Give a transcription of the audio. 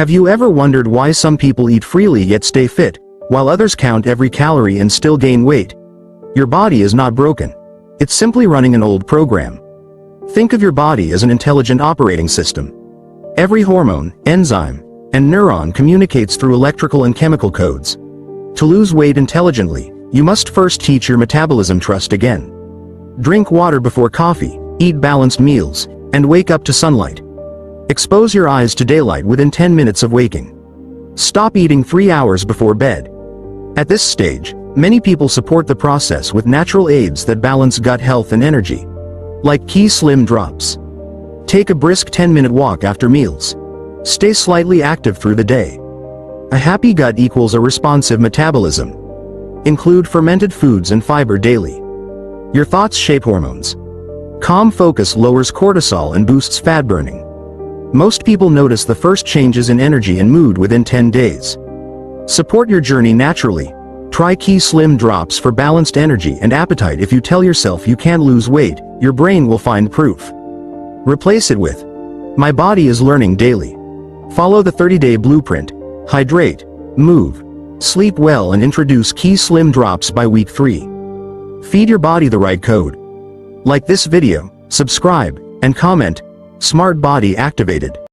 Have you ever wondered why some people eat freely yet stay fit, while others count every calorie and still gain weight? Your body is not broken. It's simply running an old program. Think of your body as an intelligent operating system. Every hormone, enzyme, and neuron communicates through electrical and chemical codes. To lose weight intelligently, you must first teach your metabolism trust again. Drink water before coffee, eat balanced meals, and wake up to sunlight. Expose your eyes to daylight within 10 minutes of waking. Stop eating 3 hours before bed. At this stage, many people support the process with natural aids that balance gut health and energy, like KeySlim Drops. Take a brisk 10-minute walk after meals. Stay slightly active through the day. A happy gut equals a responsive metabolism. Include fermented foods and fiber daily. Your thoughts shape hormones. Calm focus lowers cortisol and boosts fat burning. Most people notice the first changes in energy and mood within 10 days. Support your journey naturally. Try KeySlim Drops for balanced energy and appetite. If you tell yourself you can't lose weight, your brain will find proof. Replace it with, "My body is learning daily." Follow the 30-day blueprint. Hydrate, move, sleep well, and introduce KeySlim Drops by week 3. Feed your body the right code. Like this video, subscribe, and comment. Smart body activated.